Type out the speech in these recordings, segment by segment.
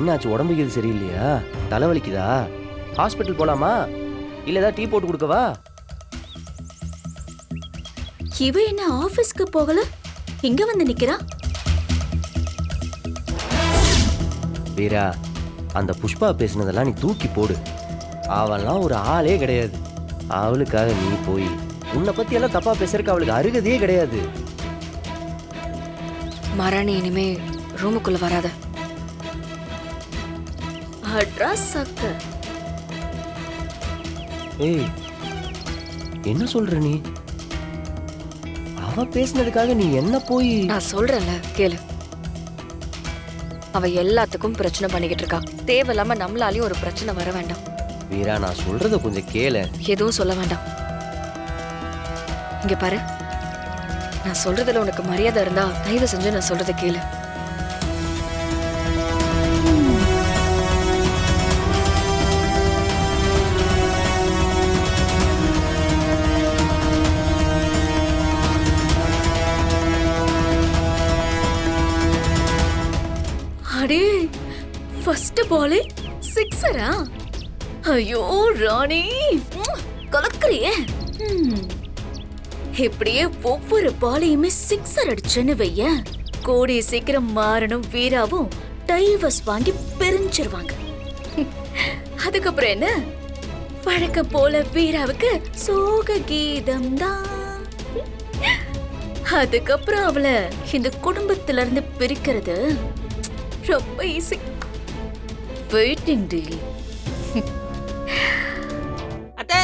என்னாச்சு? உடம்புக்கு இது சரியில்லையா? தலைவலிக்குதா? ஹாஸ்பிட்டல் போலாமா? இல்ல ஏதாவது டீ போட்டு கொடுக்கவா? இவ என்ன ஆபீஸ்க்கு போகல, இங்க வந்து நிக்கிறா? வீரா, அந்த புஷ்பா பேசுனதெல்லாம் நீ தூக்கி போடு. அவெல்லாம் ஒரு ஆளே கிடையாது. அவளுக்காக நீ போய் உன்னை பத்தி எல்லாம் தப்பா பேசுறதுக்கு அவளுக்கு அருகதையே கிடையாது. மரணி, இனிமே ரூமுக்குள்ள வராத. அட்ரஸ் சக்க. ஏய், என்ன சொல்ற நீ? அவ பேசினதுக்காக நீ என்ன போய்? நான் சொல்றேன்ல, கேளு. அவ எல்லாத்துக்கும் பிரச்சனை பண்ணிக்கிட்டு இருக்கா. தேவையில்லாம நம்மளாலையும் ஒரு பிரச்சனை வர வேண்டாம். வீரா, நான் சொல்றத கொஞ்சம் கேளு. எதுவும் சொல்ல வேண்டாம். இங்க பாரு, நான் சொல்றதுல உனக்கு மரியாதை இருந்தா தயவு செஞ்சு நான் சொல்றதை கேளு. அடே, ஃபர்ஸ்ட் பாலே சிக்ஸரா? ஐயோ ராணி, கலக்குறியே. இப்படியே ஒவ்வொரு பாலையுமே சிக்ஸர் அடிச்சுன்னு வைய, கூடிய சீக்கிரம் மாறணும் வீராவும் டைவர்ஸ் வாங்கி பிரிஞ்சிருவாங்க. அதுக்கப்புறம் என்ன? வழக்கம் போல வீராவுக்கு சோக கீதம் தான். அதுக்கப்புறம் அவளை இந்த குடும்பத்துல இருந்து பிரிக்கிறது ரொம்ப ஈஸி. Waiting deal. அத்தை,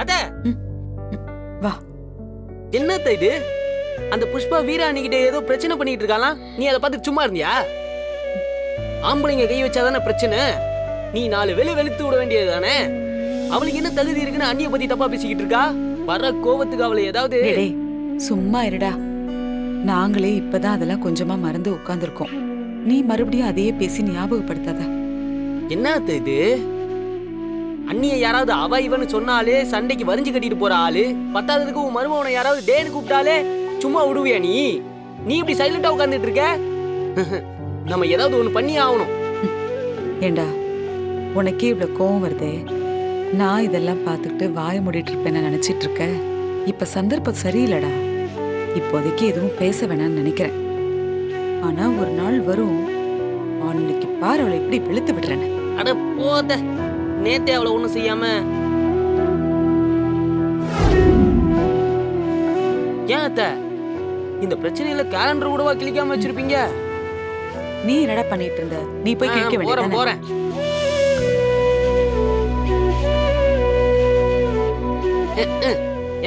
அத்தை, வா. என்னத்த இது? அந்த புஷ்பா வீரா அன்னிக்கிட்ட ஏதோ பிரச்சனை பண்ணிட்டு இருக்காளாம். நீ அதை பார்த்து சும்மா இருந்தியா? ஆம்பளைங்க கை வச்சாதானே பிரச்சனை. நீ 4 வெளுத்து விட வேண்டியது தானே. அவளுக்கு என்ன தகுதி இருக்குன்னு அண்ணிய பத்தி தப்பா பேசிக்கிட்டு இருக்கா? வர கோவத்துக்கு அவளை ஏதாவது. சும்மா இருடா. நாங்களே இப்பதான் அதெல்லாம் கொஞ்சமா மறந்து உட்கார்ந்துருக்கோம். நீ மறுபடியும் அதையே பேசி ஞாபகப்படுத்தாத. என்ன இது? அண்ணிய யாராவது அவ இவன்னு சொன்னாலே சண்டைக்கு வரிஞ்சு கட்டிட்டு போற ஆளு. பத்தாததுக்கு உன் மருமவனை யாராவது டேன்னு கூப்பிட்டாலே சும்மா விடுவியா நீ? நீ இப்படி சைலண்டா உட்கார்ந்துட்டு இருக்க? நம்ம ஏதாவது ஒண்ணு பண்ணி ஆகணும். ஏண்டா, உனக்கே இவ்வளவு கோவம் வருதே. நான் இதெல்லாம் பார்த்துக்கிட்டு வாய மூடிட்டு இருப்பேன்னு நினைச்சிட்டு இருக்க. இப்ப சந்தர்ப்பம் சரியில்லடா. இப்போதைக்கு எதுவும் பேச வேணாம்னு நினைக்கிறேன். ஆனா ஒரு நாள் வரும், அன்னைக்கு பாரு அவளை எப்படி வெளுத்து விடுறேன்னு. அட போத, நேத்தே அவளை ஒண்ணும் செய்யாம ஏன் அத்தை? இந்த பிரச்சனையில கேலண்டர் கூடவா கிளிக்காம வச்சிருப்பீங்க? நீ என்னடா பண்ணிட்டு இருந்த? நீ போய் கிழிக்க வேண்டியது. போறேன்.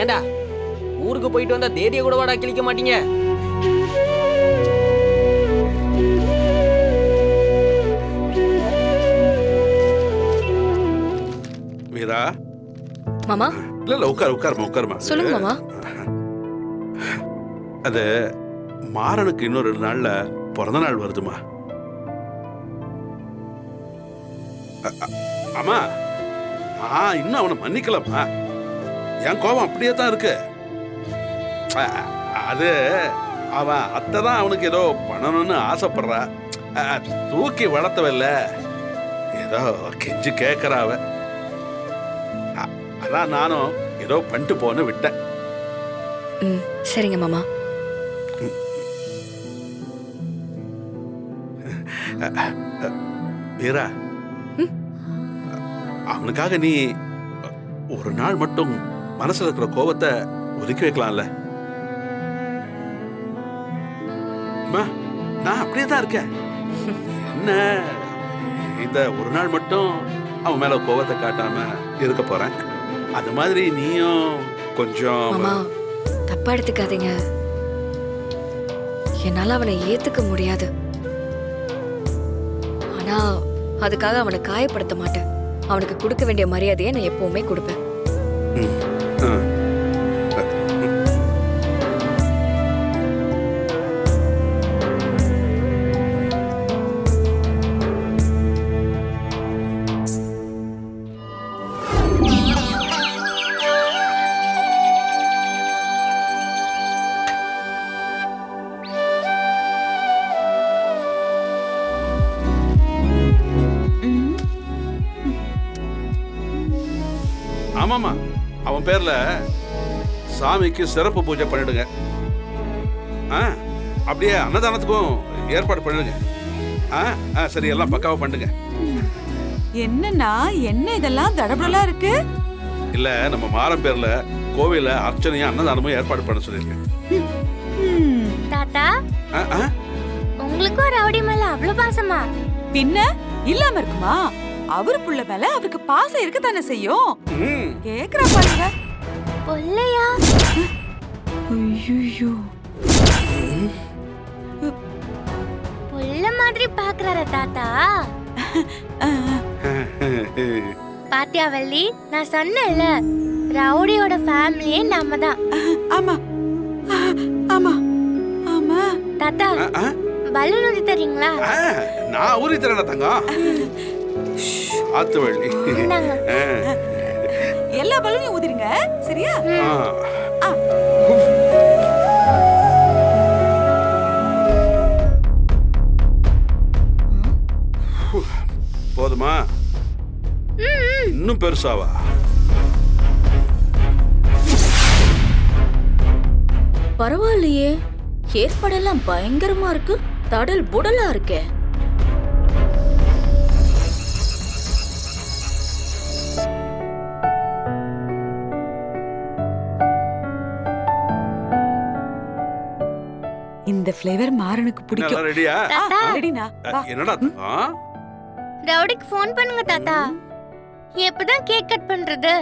ஏண்டா, ஊருக்கு போயிட்டு வந்தா தேதிய கூட வாடா கிழிக்க மாட்டீங்க? வீரா. மாமா. இல்ல உட்காருமா. சொல்லுங்க மாமா. அது மாறனுக்கு இன்னும் 2 நாள்ல பிறந்த நாள் வருதுமா. ஆமா, இன்னும் அவனை மன்னிக்கலாமா? என் கோபம் அப்படியே தான் இருக்கு. அது அவன் அத்தை தான் அவனுக்கு ஏதோ பண்ணணும்னு ஆசைப்படுறா. தூக்கி வளர்த்தவில்ல, ஏதோ கெஞ்சு கேட்கறாவ. அதான் நானும் ஏதோ பண்ணிட்டு போன்னு விட்டேன். சரிங்க மாமா. வீரா, அவனுக்காக நீ ஒரு நாள் மட்டும் மனசுல இருக்கிற கோபத்தை ஒதுக்கி வைக்கலாம்ல? நான் அப்படியே தான் இருக்கேன். என்ன, இந்த ஒரு நாள் மட்டும் அவன் மேல கோபத்தை காட்டாம இருக்க போறேன். அது மாதிரி நீயும் கொஞ்சம். மாமா, தப்பா எடுத்துக்காதீங்க. என்னால அவனை ஏத்துக்க முடியாது. ஆனா அதுக்காக அவனை காயப்படுத்த மாட்டேன். அவனுக்கு கொடுக்க வேண்டிய மரியாதையை நான் எப்பவுமே கொடுப்பேன். ஆமாமா, அவன் பேர்ல சாமிக்கு சிறப்பு பூஜை பண்ணிடுங்க. அப்படியே அன்னதானத்துக்கும் ஏற்பாடு பண்ணிடுங்க. சரி, எல்லாம் பக்காவா பண்ணுங்க. என்னன்னா என்ன இதெல்லாம் தடபுடலா இருக்கு? இல்ல, நம்ம மாறன் பேர்ல கோவில அர்ச்சனையும் அன்னதானமும் ஏற்பாடு பண்ண சொல்லியிருக்கேன். தாத்தா, ஆ, ஆ. உங்களுக்கும் ரவுடி மேல அவ்வளவு பாசமா? பின்ன இல்லாம இருக்குமா? அவரு புள்ள மேல அவருக்கு பாசம் இருக்க தானே செய்யும். ம். கேக்குறா பாருங்க. பொல்லையா? ஐயோ, பொல்ல மாதிரி பாக்குறாரா தாத்தா? பாத்தியா வள்ளி, நான் சொன்னேன்ல, ரவுடியோட ஃபேமிலியே நம்ம தான். ஆமா ஆமா ஆமா. தாத்தா, ஆ, பலூன் ஊதி தரீங்களா? நான் ஊறி தரேன் தங்கம். ஆத்து வள்ளி. இந்தாங்க. எல்லா பலூனையும் ஊதிருங்க, சரியா? ஆ. போதுமா? இன்னும் பெருசாவா? பரவாயில்லையே, ஏற்பாடெல்லாம் பயங்கரமா இருக்கு. தடல் புடலா இருக்கே. இந்த ஃப்ளேவர் மாறனுக்கு பிடிக்கும். நல்லா ரெடியா? தாத்தா, ரெடினா? வா. என்னடா தங்கம்? ரவுடிக்கு ஃபோன் பண்ணுங்க தாத்தா. எப்பதான் கேக் கட் பண்றது?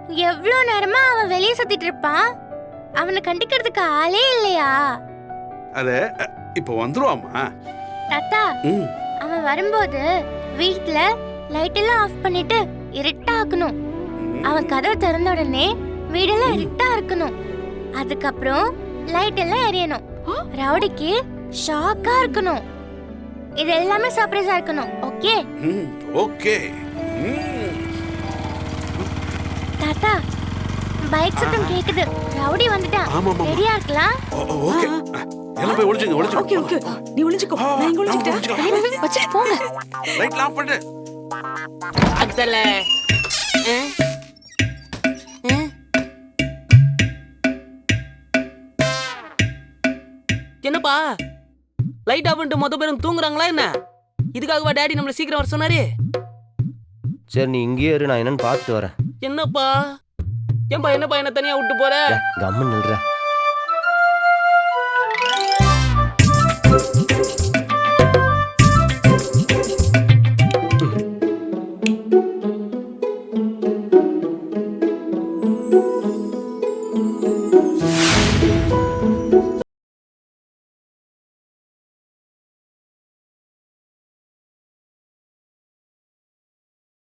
எவ்வளவு நேரமா அவன் வெளியே சுத்திட்டு இருப்பான். அவனை கண்டிக்கிறதுக்கு ஆளே இல்லையா? அது இப்ப வந்துருவாமா? தாத்தா, ம். அவன் வரும்போது வீட்ல லைட் எல்லாம் ஆஃப் பண்ணிட்டு இருட்டா ஆக்கணும். அவன் கதவை திறந்த உடனே வீடெல்லாம் இருட்டா இருக்கணும். அதுக்கப்புறம் லைட் எல்லாம் எரியணும். ரவுடிக்கு ஷாக்கா இருக்கணும். இது எல்லாமே சர்ப்ரைஸா இருக்கணும். ஓகே? ஓகே. தாத்தா, பைக் சத்தம் கேக்குது. ரவுடி வந்துட்டான். ஆமாமா. ரெடியா இருக்கலாம்? ஓகே. எல்லாம் போய் ஒளிஞ்சுங்க, ஒளிஞ்சுங்க. ஓகே ஓகே, நீ ஒளிஞ்சுக்கோ, நான் இங்க ஒளிஞ்சுக்கிட்டேன். வச்சு போங்க. லைட் ஆஃப் பண்ணு. அத்தல. என்னப்பா, லைட் ஆஃப் பண்ணிட்டு மொத்த பேரும் தூங்குறாங்களா என்ன? இதுக்காகவா டாடி நம்மள சீக்கிரம் வர சொன்னாரு? சரி, நீ இங்கேயே இரு, நான் என்னன்னு பார்த்துட்டு வரேன். என்னப்பா, என்னப்பா என்ன தனியா விட்டு போற? கம்மன் நில்ற.